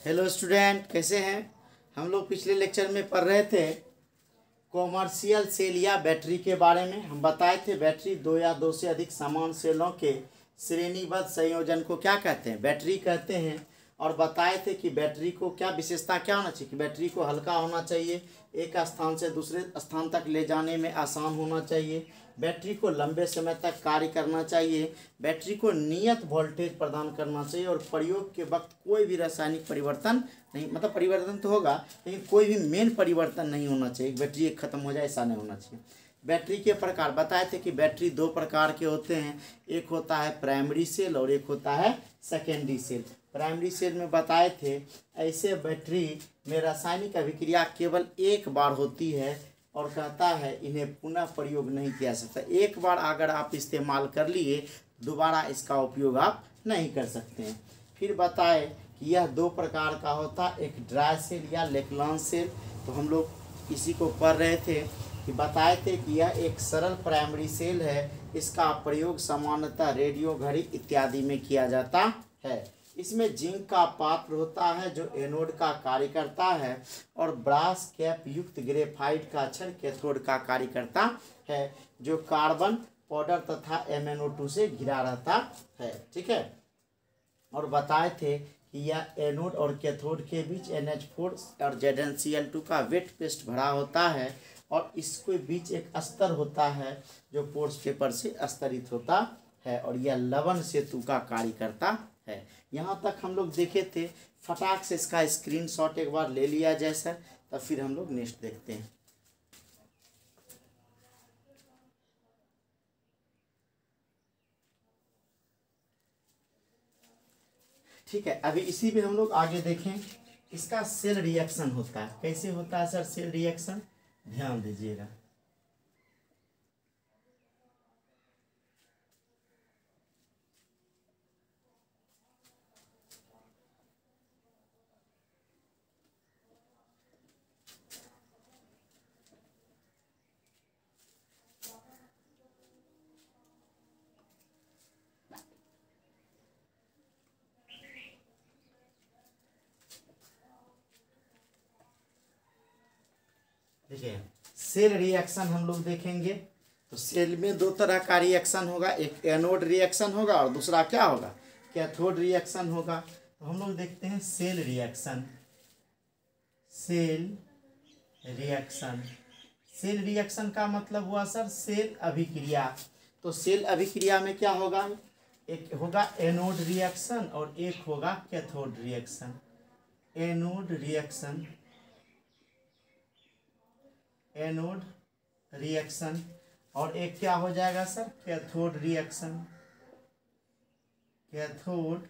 Hello student, कैसे हैं। हम लोग पिछले लेक्चर में पढ़ रहे थे कॉमर्शियल सेल या बैटरी के बारे में। हम बताए थे बैटरी दो या दो से अधिक समान सेलों के श्रेणीबद्ध संयोजन को क्या कहते हैं, बैटरी कहते हैं। और बताए थे कि बैटरी को क्या विशेषता क्या होना चाहिए कि बैटरी को हल्का होना चाहिए, एक स्थान से दूसरे स्थान तक ले जाने में आसान होना चाहिए, बैटरी को लंबे समय तक कार्य करना चाहिए, बैटरी को नियत वोल्टेज प्रदान करना चाहिए और प्रयोग के वक्त कोई भी रासायनिक परिवर्तन नहीं, मतलब परिवर्तन तो होगा लेकिन कोई भी मेन परिवर्तन नहीं होना चाहिए, बैटरी एक खत्म हो जाए ऐसा नहीं होना चाहिए। बैटरी के प्रकार बताए थे कि बैटरी दो प्रकार के होते हैं, एक होता है प्राइमरी सेल और एक होता है सेकेंडरी सेल। प्राइमरी सेल में बताए थे ऐसे बैटरी में रासायनिक अभिक्रिया केवल एक बार होती है और कहता है इन्हें पुनः प्रयोग नहीं किया सकता। एक बार अगर आप इस्तेमाल कर लिए दोबारा इसका उपयोग आप नहीं कर सकते हैं। फिर बताए कि यह दो प्रकार का होता है, एक ड्राई सेल या लेक्लान सेल। तो हम लोग इसी को पढ़ रहे थे कि बताए थे कि यह एक सरल प्राइमरी सेल है, इसका प्रयोग सामान्यतः रेडियो, घड़ी इत्यादि में किया जाता है। इसमें जिंक का पात्र होता है जो एनोड का कार्य करता है और ब्रास कैप युक्त ग्रेफाइट का छड़ कैथोड का कार्य करता है जो कार्बन पाउडर तथा MnO2 से घिरा रहता है। ठीक है। और बताए थे कि यह एनोड और कैथोड के बीच NH4 और ZnCl2 का वेट पेस्ट भरा होता है और इसके बीच एक अस्तर होता है जो पोर्स पेपर से अस्तरित होता है और यह लवण सेतु का कार्य करता है। यहाँ तक हम लोग देखे थे। फटाक से इसका स्क्रीनशॉट एक बार ले लिया जाए सर, तब फिर हम लोग नेक्स्ट देखते हैं। ठीक है, अभी इसी में हम लोग आगे देखें। इसका सेल रिएक्शन होता है, कैसे होता है सर सेल रिएक्शन, ध्यान दीजिएगा। देखिए सेल रिएक्शन हम लोग देखेंगे तो सेल में दो तरह का रिएक्शन होगा, एक एनोड रिएक्शन होगा और दूसरा क्या होगा, कैथोड रिएक्शन होगा। तो हम लोग देखते हैं cell reaction. Cell reaction, cell reaction का मतलब हुआ सर सेल अभिक्रिया। तो सेल अभिक्रिया में क्या होगा, एक होगा एनोड रिएक्शन और एक होगा cathode reaction. Anode reaction, anode reaction और एक क्या हो जाएगा sir cathode reaction. Cathode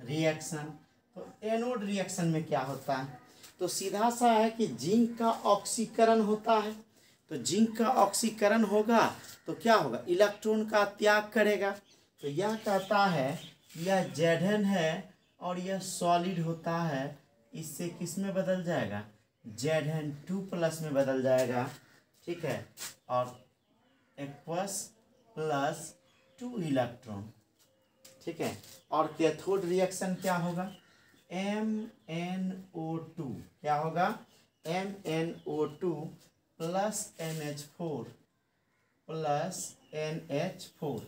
reaction, तो एनोड रिएक्शन में क्या होता है, तो सीधा सा है कि जिंक का ऑक्सीकरण होता है। तो जिंक का ऑक्सीकरण होगा तो क्या होगा, इलेक्ट्रॉन का त्याग करेगा। तो यह कहता है यह Zn है और यह सॉलिड होता है, इससे किस में बदल जाएगा, Zn2+ में बदल जाएगा। ठीक है, और एक्वस प्लस 2 इलेक्ट्रॉन। ठीक है, और कैथोड रिएक्शन क्या होगा, MnO2 क्या होगा, MnO2 plus NH4 plus NH4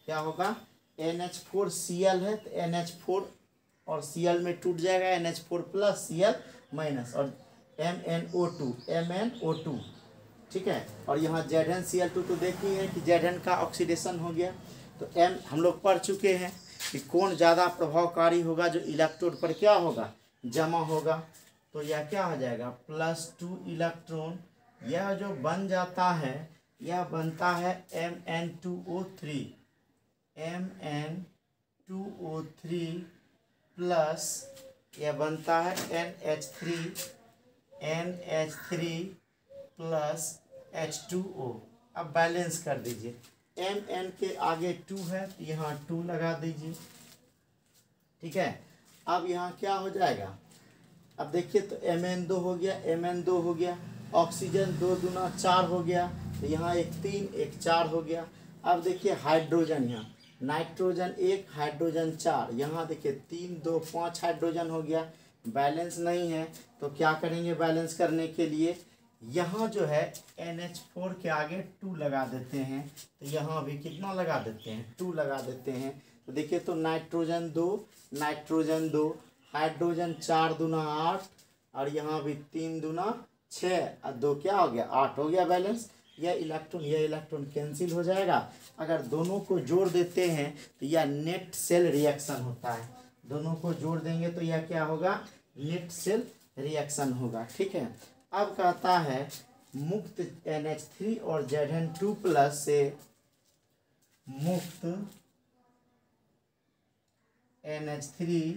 क्या होगा, NH4Cl है तो NH4 और Cl में टूट जाएगा, NH4 प्लस Cl माइनस और MnO2। ठीक है, और यहाँ ZnCl2 तो देखिए है कि Zn का ऑक्सीडेशन हो गया। तो M हम लोग पढ़ चुके हैं कि कौन ज़्यादा प्रभावकारी होगा, जो इलेक्ट्रोड पर क्या होगा जमा होगा। तो यह क्या हो जाएगा +2 इलेक्ट्रॉन, यह जो बन जाता है यह बनता है Mn2O3 प्लस यह बनता है NH3 प्लस H2O। अब बैलेंस कर दीजिए, Mn के आगे 2 है तो यहाँ 2 लगा दीजिए। ठीक है, अब यहाँ क्या हो जाएगा, अब देखिए तो Mn2 हो गया, Mn2 हो गया, ऑक्सीजन 2 दूना 4 हो गया, तो यहाँ एक 3 एक 4 हो गया। अब देखिए हाइड्रोजन, यहाँ नाइट्रोजन 1 हाइड्रोजन 4, यहाँ देखिए 3 2 5 हाइड्रोजन हो गया, बैलेंस नहीं है। तो क्या करेंगे बैलेंस करने के लिए, यहाँ जो है NH4 के आगे 2 लगा देते हैं। तो यहाँ भी कितना लगा देते हैं, 2 लगा देते हैं। तो देखिए तो नाइट्रोजन 2 नाइट्रोजन 2, हाइड्रोजन 4 दूना 8, और यहाँ भी 3 दूना 6 और 2 क्या हो गया 8 हो गया बैलेंस। यह इलेक्ट्रॉन कैंसिल हो जाएगा। अगर दोनों को जोड़ देते हैं तो यह नेट सेल रिएक्शन होता है। दोनों को जोड़ देंगे तो यह क्या होगा, नेट सेल रिएक्शन होगा। ठीक है, अब कहता है मुक्त NH3 और Zn2+ से मुक्त NH3,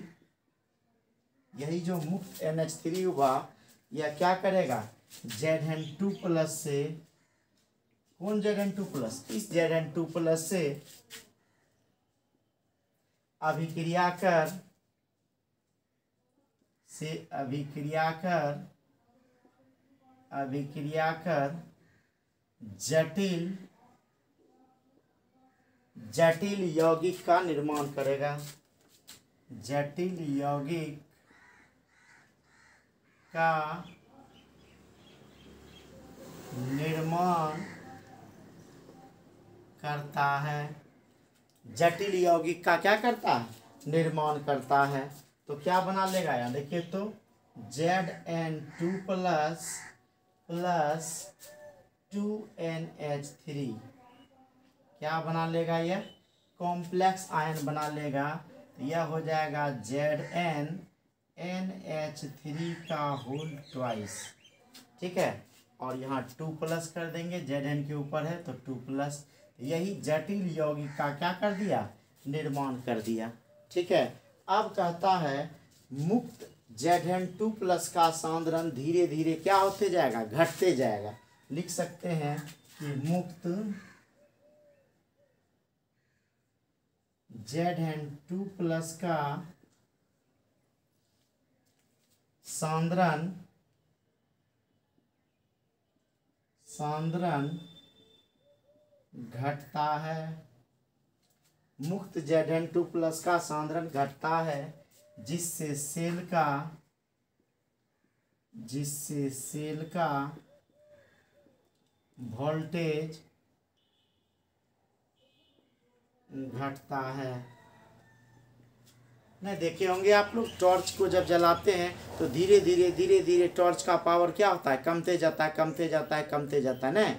यही जो मुक्त NH3 हुआ यह क्या करेगा, Zn2+ से, कौन Zn2+, इस Zn2+ से अभिक्रिया कर जटिल यौगिक का निर्माण करेगा। जटिल यौगिक का निर्माण करता है। जटिल यौगिक का क्या करता है, निर्माण करता है। तो क्या बना लेगा यहाँ देखिए तो Zn2+ प्लस 2NH3 क्या बना लेगा, यह कॉम्प्लेक्स आयन बना लेगा। तो यह हो जाएगा ZnNH3 का होल ट्वाइस। ठीक है, और यहाँ 2+ कर देंगे, Zn के ऊपर है तो 2+। यही जटिल यौगिक का क्या कर दिया, निर्माण कर दिया। ठीक है, अब कहता है मुक्त Zn2+ का सांद्रण धीरे धीरे क्या होते जाएगा, घटते जाएगा। लिख सकते हैं कि मुक्त Zn2+ का सांद्रण घटता है। मुक्त Zn2+ का सांद्रण घटता है, जिससे सेल का वोल्टेज घटता है। नहीं देखे होंगे आप लोग, टॉर्च को जब जलाते हैं तो धीरे धीरे टॉर्च का पावर क्या होता है, कमते जाता है ना।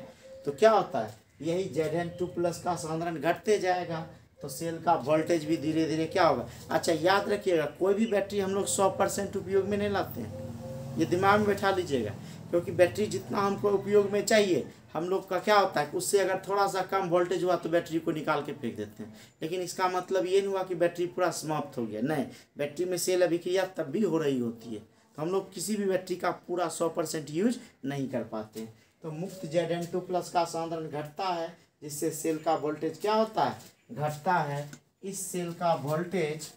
तो क्या होता है, यही Zn2+ का सांद्रण घटते जाएगा तो सेल का वोल्टेज भी धीरे धीरे क्या होगा। अच्छा याद रखिएगा, कोई भी बैटरी हम लोग 100% उपयोग में नहीं लाते हैं, ये दिमाग में बैठा लीजिएगा। क्योंकि बैटरी जितना हमको उपयोग में चाहिए, हम लोग का क्या होता है, उससे अगर थोड़ा सा कम वोल्टेज हुआ तो बैटरी को निकाल के फेंक देते हैं। लेकिन इसका मतलब ये नहीं हुआ कि बैटरी पूरा समाप्त हो गया, नहीं, बैटरी में सेल अभिक्रिया तब भी हो रही होती है। तो हम लोग किसी भी बैटरी का पूरा 100% यूज नहीं कर पाते हैं। तो मुक्त Zn2+ का सांद्रण घटता है, जिससे सेल का वोल्टेज क्या होता है, घटता है। इस सेल का वोल्टेज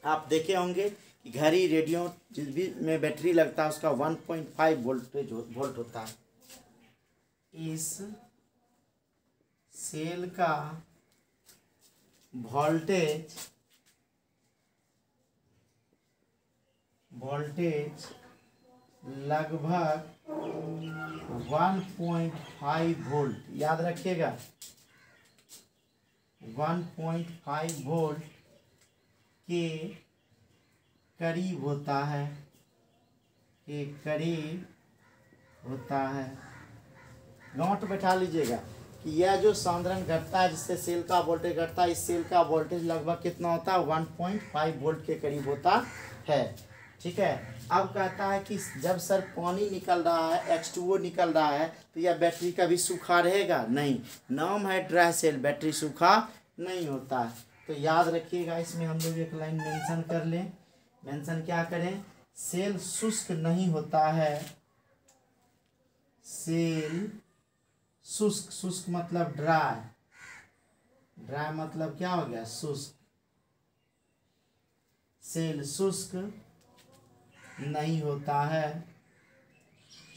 आप देखे होंगे कि घड़ी, रेडियो जिस भी में बैटरी लगता है उसका 1.5 वोल्ट होता है। इस सेल का वोल्टेज लगभग 1.5 वोल्ट, याद रखिएगा 1.5 वोल्ट के करीब होता है। नोट बैठा लीजिएगा कि यह जो सांद्रण घटता है जिससे सेल का वोल्टेज घटता है, इस सेल का वोल्टेज लगभग कितना होता है, 1.5 वोल्ट के करीब होता है। ठीक है, अब कहता है कि जब सर पानी निकल रहा है, H2O निकल रहा है, तो यह बैटरी कभी सूखा रहेगा नहीं। नाम है ड्राई सेल, बैटरी सूखा नहीं होता है। तो याद रखिएगा, इसमें हम लोग एक लाइन मेंशन कर लें। मेंशन क्या करें, सेल शुष्क नहीं होता है। सेल शुष्क मतलब ड्राई मतलब क्या हो गया, शुष्क। सेल शुष्क नहीं होता है,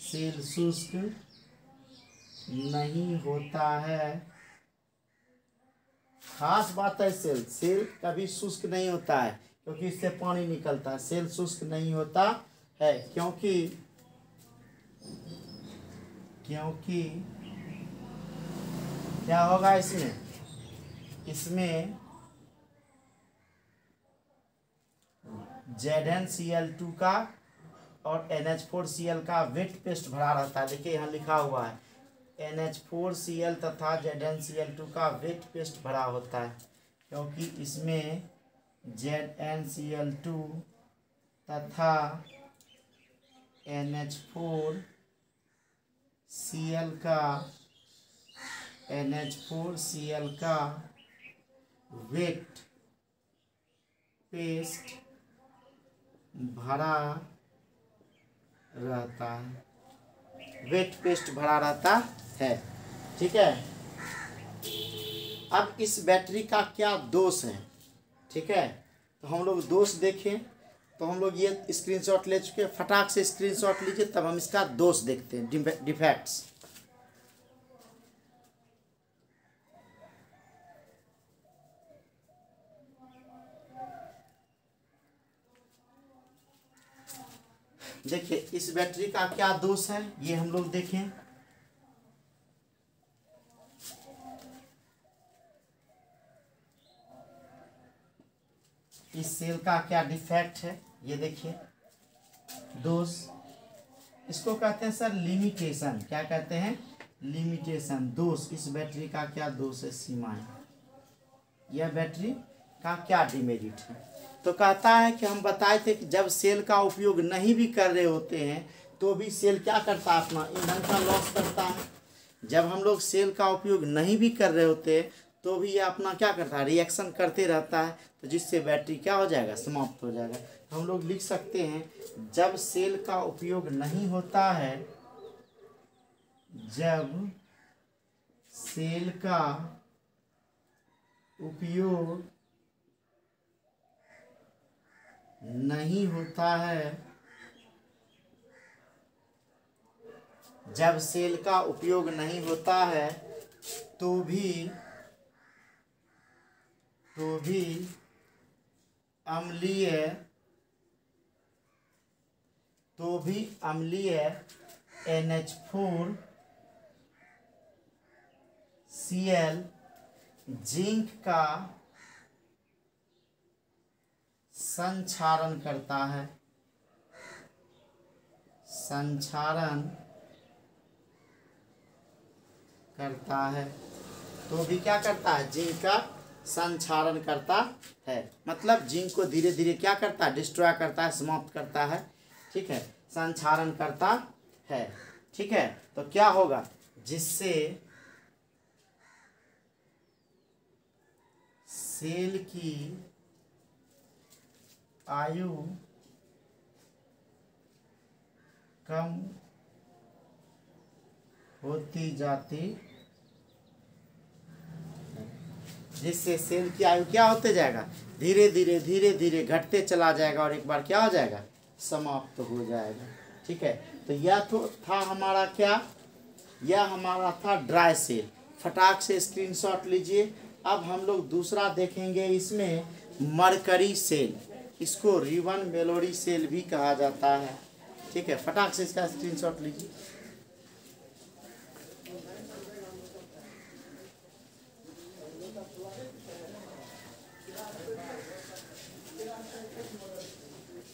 सेल शुष्क नहीं होता है खास बात है सेल, सेल कभी शुष्क नहीं होता है क्योंकि इससे पानी निकलता है। सेल शुष्क नहीं होता है क्योंकि क्या होगा इसमें ZnCl2 का और NH4Cl का वेट पेस्ट भरा रहता है। देखिए यहाँ लिखा हुआ है NH4Cl तथा ZnCl2 का वेट पेस्ट भरा होता है क्योंकि इसमें ZnCl2 तथा NH4Cl का वेट पेस्ट भरा रहता है, वेट पेस्ट भरा रहता है। ठीक है, अब इस बैटरी का क्या दोष है? ठीक है, तो हम लोग दोष देखें तो हम लोग ये स्क्रीनशॉट ले चुके हैं। फटाक से स्क्रीनशॉट लीजिए, तब हम इसका दोष देखते हैं, डिफेक्ट्स। देखिए इस बैटरी का क्या दोष है ये हम लोग देखें। इस सेल का क्या डिफेक्ट है ये देखिए। दोष इसको कहते हैं सर लिमिटेशन। क्या कहते हैं? लिमिटेशन। दोष इस बैटरी का क्या दोष है? सीमाएं। यह बैटरी का क्या डिमेरिट है? तो कहता है कि हम बताए थे कि जब सेल का उपयोग नहीं भी कर रहे होते हैं तो भी सेल क्या करता है? अपना ईंधन का लॉस करता है। जब हम लोग सेल का उपयोग नहीं भी कर रहे होते तो भी ये अपना क्या करता है? रिएक्शन करते रहता है, तो जिससे बैटरी क्या हो जाएगा? समाप्त हो जाएगा। हम लोग लिख सकते हैं जब सेल का उपयोग नहीं होता है, जब सेल का उपयोग नहीं होता है, जब सेल का उपयोग नहीं होता है तो भी अम्लीय NH4Cl जिंक का संक्षारण करता है। तो भी क्या करता है? जिंक का संक्षारण करता है। मतलब जिंक को धीरे धीरे क्या करता है? डिस्ट्रॉय करता है, समाप्त करता है। ठीक है, संक्षारण करता है। ठीक है, तो क्या होगा? जिससे सेल की आयु कम होती जाती, जिससे सेल की आयु क्या होते जाएगा? धीरे धीरे घटते चला जाएगा और एक बार क्या हो जाएगा? समाप्त हो जाएगा। ठीक है, तो यह तो था हमारा क्या? यह हमारा था ड्राई सेल। फटाक से स्क्रीनशॉट लीजिए। अब हम लोग दूसरा देखेंगे, इसमें मरकरी सेल। इसको रिबन मेलोडी सेल भी कहा जाता है। ठीक है, फटाक से इसका स्क्रीनशॉट लीजिए।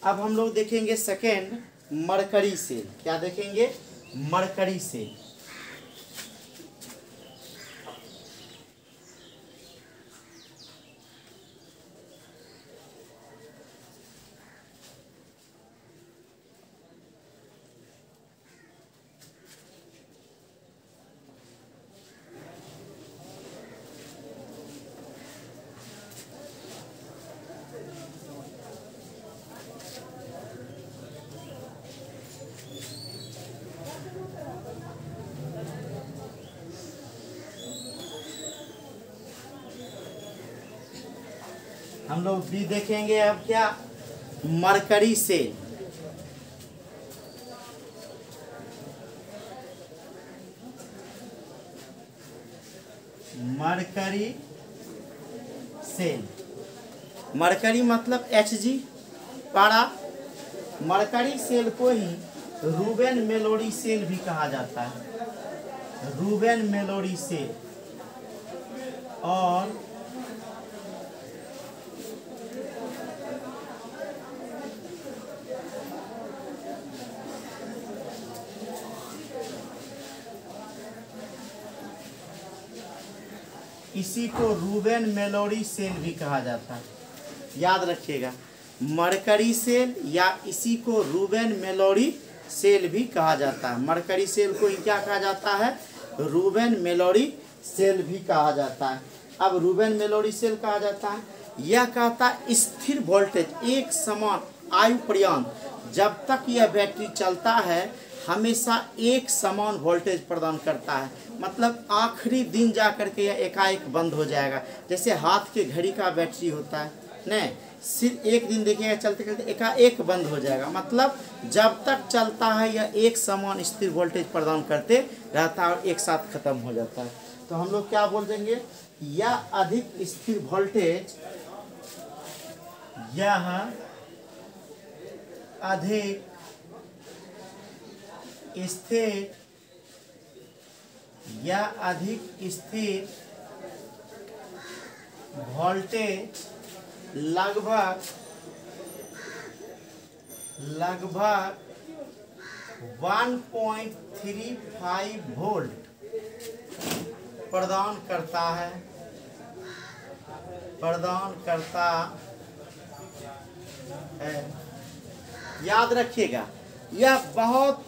अब हम लोग देखेंगे सेकेंड मरकरी सेल। क्या देखेंगे? Mercury cell. हम लोग भी देखेंगे अब क्या? Mercury cell. Mercury cell. Mercury मतलब Hg पारा। मरकरी सेल को ही रूबेन मेलोडी सेल भी कहा जाता है, रूबेन मेलोडी सेल। और इसी को रूबेन मेलोडी सेल भी कहा जाता है, याद रखिएगा। मरकरी सेल या इसी को रूबेन मेलोडी सेल भी कहा जाता है। मरकरी सेल को ही क्या कहा जाता है, रूबेन मेलोडी सेल भी कहा जाता है। अब रूबेन मेलोडी सेल कहा जाता है, यह कहता है स्थिर वोल्टेज एक समान आयु पर्यंत, जब तक यह बैटरी चलता है हमेशा एक समान वोल्टेज प्रदान करता है। मतलब आखिरी दिन जा कर के यह एकाएक बंद हो जाएगा। जैसे हाथ के घड़ी का बैटरी होता है नहीं, सिर्फ एक दिन देखिएगा चलते चलते एकाएक बंद हो जाएगा। मतलब जब तक चलता है यह एक समान स्थिर वोल्टेज प्रदान करते रहता है और एक साथ खत्म हो जाता है। तो हम लोग क्या बोल देंगे, यह अधिक स्थिर वोल्टेज, यह अधिक स्थिर या अधिक स्थिर वोल्टेज लगभग 1.35 वोल्ट प्रदान करता है। याद रखिएगा, यह बहुत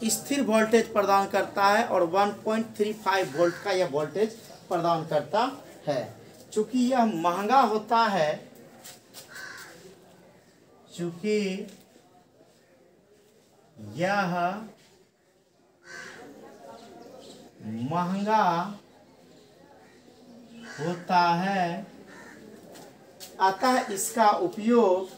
स्थिर वोल्टेज प्रदान करता है और 1.35 वोल्ट का यह वोल्टेज प्रदान करता है। चूंकि यह महंगा होता है, चूंकि यह महंगा होता है, अतः इसका उपयोग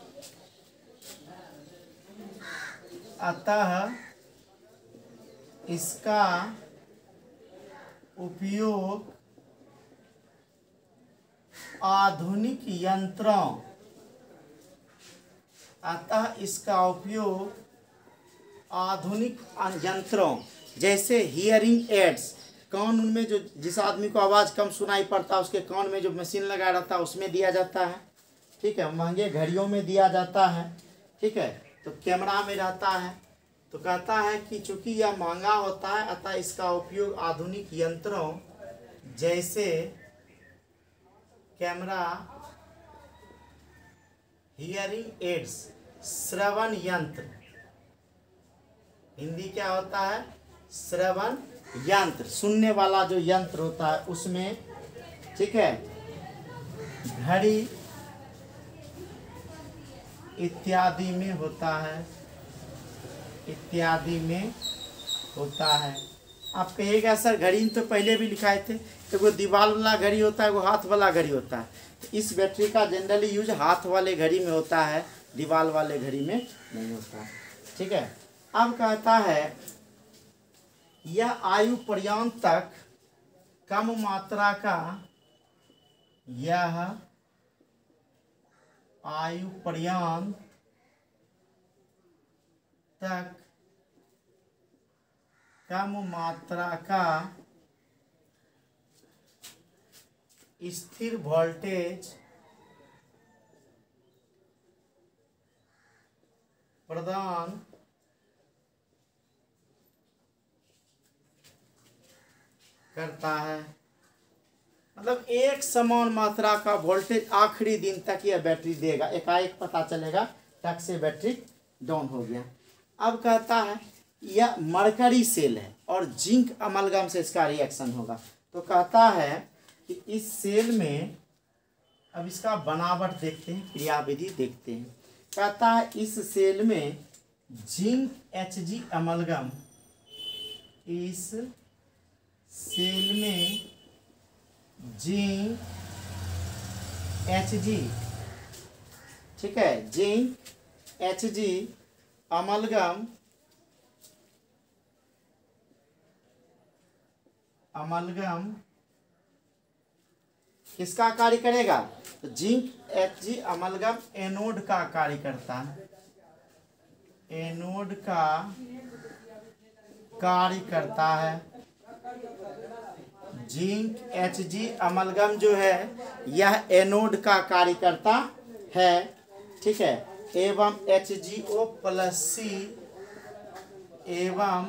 आधुनिक यंत्रों जैसे हियरिंग एड्स, कान में जो जिस आदमी को आवाज़ कम सुनाई पड़ता है उसके कान में जो मशीन लगा रहता है उसमें दिया जाता है, ठीक है। महंगे घड़ियों में दिया जाता है, ठीक है। तो कैमरा में रहता है। तो कहता है कि चूंकि यह महंगा होता है अतः इसका उपयोग आधुनिक यंत्रों जैसे कैमरा, हियरिंग एड्स, श्रवण यंत्र, हिंदी क्या होता है, श्रवण यंत्र, सुनने वाला जो यंत्र होता है उसमें, ठीक है, घड़ी इत्यादि में होता है। आप कहिएगा सर घड़ी तो पहले भी लिखाए थे, तो वो दीवार वाला घड़ी होता है, वो हाथ वाला घड़ी होता है। तो इस बैटरी का जनरली यूज हाथ वाले घड़ी में होता है, दीवार वाले घड़ी में नहीं होता, ठीक है। अब कहता है यह आयु पर्यंत तक कम मात्रा का, यह आयु पर्यंत तक कम मात्रा का स्थिर वोल्टेज प्रदान करता है। मतलब एक समान मात्रा का वोल्टेज आखिरी दिन तक यह बैटरी देगा, एकाएक पता चलेगा टक से बैटरी डाउन हो गया। अब कहता है यह मरकरी सेल है और जिंक अमलगम से इसका रिएक्शन होगा। तो कहता है कि इस सेल में, अब इसका बनावट देखते हैं, क्रियाविधि देखते हैं। कहता है इस सेल में जिंक Hg अमलगम, इस सेल में जिंक Hg, ठीक है, जिंक Hg अमलगम किसका कार्य करेगा? तो जिंक Hg अमलगम एनोड का कार्य करता है, एनोड का कार्य करता है। जिंक Hg अमलगम जो है यह एनोड का कार्य करता है, ठीक है। एवं HgO प्लस सी एवं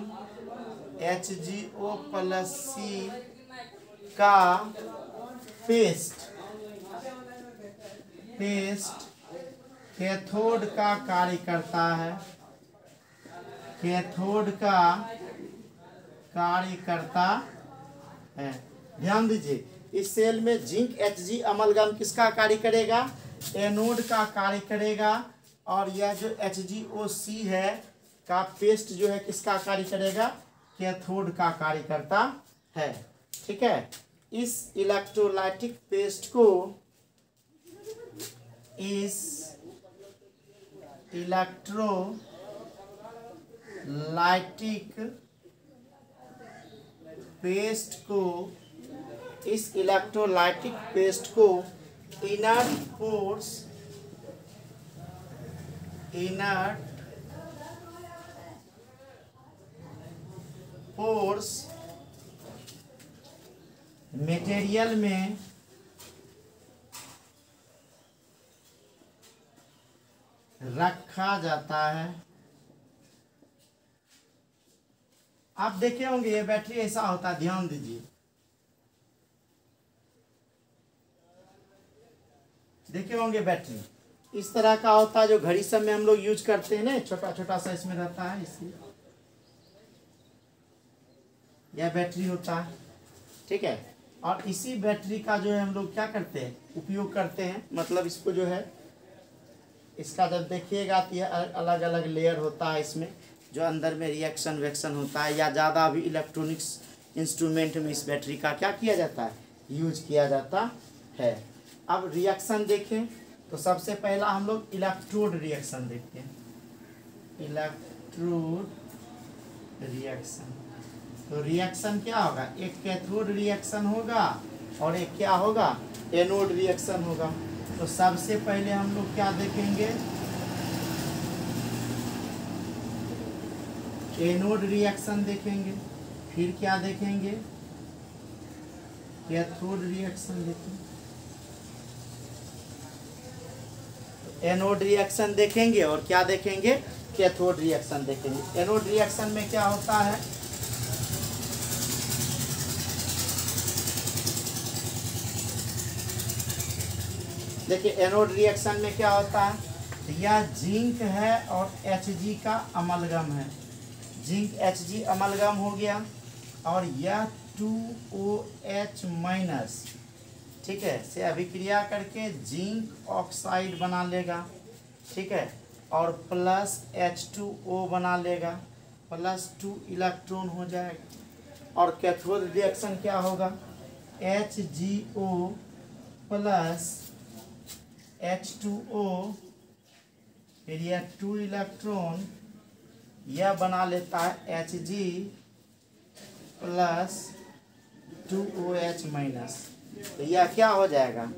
HgO प्लस सी का पेस्ट कैथोड का कार्य करता है, कैथोड का कार्य करता है। ध्यान दीजिए, इस सेल में जिंक Hg अमलगम किसका कार्य करेगा? एनोड का कार्य करेगा। और यह जो HgOC है का पेस्ट जो है किसका कार्य करेगा? कैथोड का कार्य करता है, ठीक है। इस इलेक्ट्रोलाइटिक पेस्ट को इस इलेक्ट्रोलाइटिक पेस्ट को इनर्ट पोर्स मटेरियल में रखा जाता है। आप देखे होंगे ये बैटरी ऐसा होता है, ध्यान दीजिए, देखे होंगे बैटरी इस तरह का होता है जो घड़ी सब में हम लोग यूज करते हैं ना, छोटा छोटा सा इसमें रहता है, इसलिए यह बैटरी होता है, ठीक है। और इसी बैटरी का जो है हम लोग क्या करते हैं, उपयोग करते हैं। मतलब इसको जो है, इसका जब देखिएगा तो यह अलग अलग लेयर होता है इसमें, जो अंदर में रिएक्शन वेक्शन होता है, या ज़्यादा अभी इलेक्ट्रॉनिक्स इंस्ट्रूमेंट में इस बैटरी का क्या किया जाता है, यूज किया जाता है। अब रिएक्शन देखें तो सबसे पहला हम लोग इलेक्ट्रोड रिएक्शन देखते हैं। इलेक्ट्रोड रिएक्शन, तो रिएक्शन क्या होगा, एक कैथोड रिएक्शन होगा और एक क्या होगा, एनोड रिएक्शन होगा। तो सबसे पहले हम लोग क्या देखेंगे, एनोड रिएक्शन देखेंगे, फिर क्या देखेंगे, कैथोड रिएक्शन देखेंगे। एनोड रिएक्शन देखेंगे और क्या देखेंगे, कैथोड रिएक्शन देखेंगे। एनोड रिएक्शन में क्या होता है, देखिए एनोड रिएक्शन में क्या होता है, यह जिंक है और Hg का अमलगम है। जिंक Hg अमलगम हो गया और यह 2OH माइनस, ठीक है, से अभिक्रिया करके जिंक ऑक्साइड बना लेगा, ठीक है, और प्लस H2O बना लेगा, प्लस 2 इलेक्ट्रॉन हो जाएगा। और कैथोड रिएक्शन क्या होगा, HgO प्लस H2O, फिर यह 2 इलेक्ट्रॉन यह बना लेता है Hg प्लस 2OH माइनस। तो यह क्या हो जाएगा,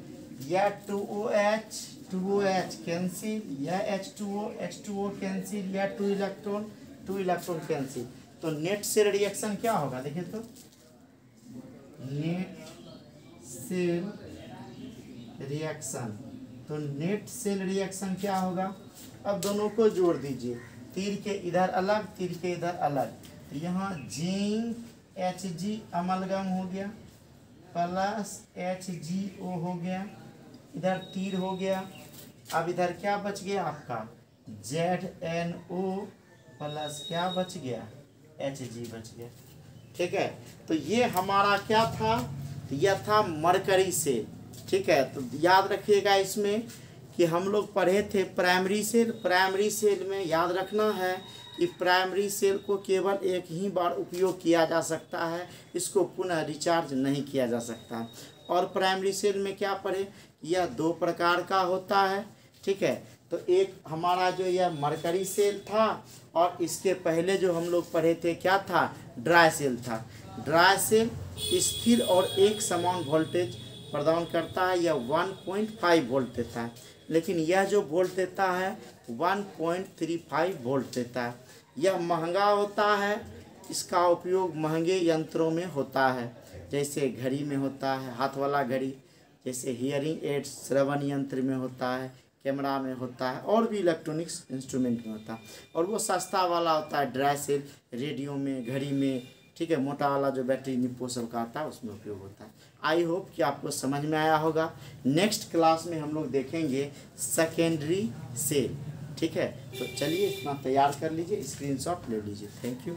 यह 2OH कैंसिल, यह H2O कैंसिल, यह 2 इलेक्ट्रॉन कैंसिल। तो नेट सेल रिएक्शन क्या होगा, देखिए तो नेट सेल रिएक्शन, तो नेट सेल रिएक्शन क्या होगा, अब दोनों को जोड़ दीजिए, तीर के इधर अलग, तीर के इधर अलग। तो यहाँ जिंक Hg अमलगम हो गया प्लस HgO हो गया, इधर तीर हो गया। अब इधर क्या बच गया आपका, ZnO प्लस क्या बच गया, Hg बच गया, ठीक है। तो ये हमारा क्या था, तो यह था मरकरी सेल, ठीक है। तो याद रखिएगा इसमें कि हम लोग पढ़े थे प्राइमरी सेल। प्राइमरी सेल में याद रखना है कि प्राइमरी सेल को केवल एक ही बार उपयोग किया जा सकता है, इसको पुनः रिचार्ज नहीं किया जा सकता। और प्राइमरी सेल में क्या पढ़े, यह 2 प्रकार का होता है, ठीक है। तो एक हमारा जो यह मरकरी सेल था, और इसके पहले जो हम लोग पढ़े थे क्या था, ड्राई सेल था। ड्राई सेल स्थिर और एक समान वोल्टेज प्रदान करता है, यह 1.5 वोल्ट देता है। लेकिन यह जो वोल्ट देता है 1.35 वोल्ट देता है। यह महंगा होता है, इसका उपयोग महंगे यंत्रों में होता है, जैसे घड़ी में होता है, हाथ वाला घड़ी, जैसे हियरिंग एड्स श्रवण यंत्र में होता है, कैमरा में होता है, और भी इलेक्ट्रॉनिक्स इंस्ट्रूमेंट में होता है। और वो सस्ता वाला होता है ड्राई सेल, रेडियो में, घड़ी में, ठीक है, मोटा वाला जो बैटरी निप्पो सब का आता है उसमें उपयोग होता है। आई होप कि आपको समझ में आया होगा। नेक्स्ट क्लास में हम लोग देखेंगे सेकेंडरी सेल, ठीक है। तो चलिए इतना तैयार कर लीजिए, स्क्रीनशॉट ले लीजिए। Thank you.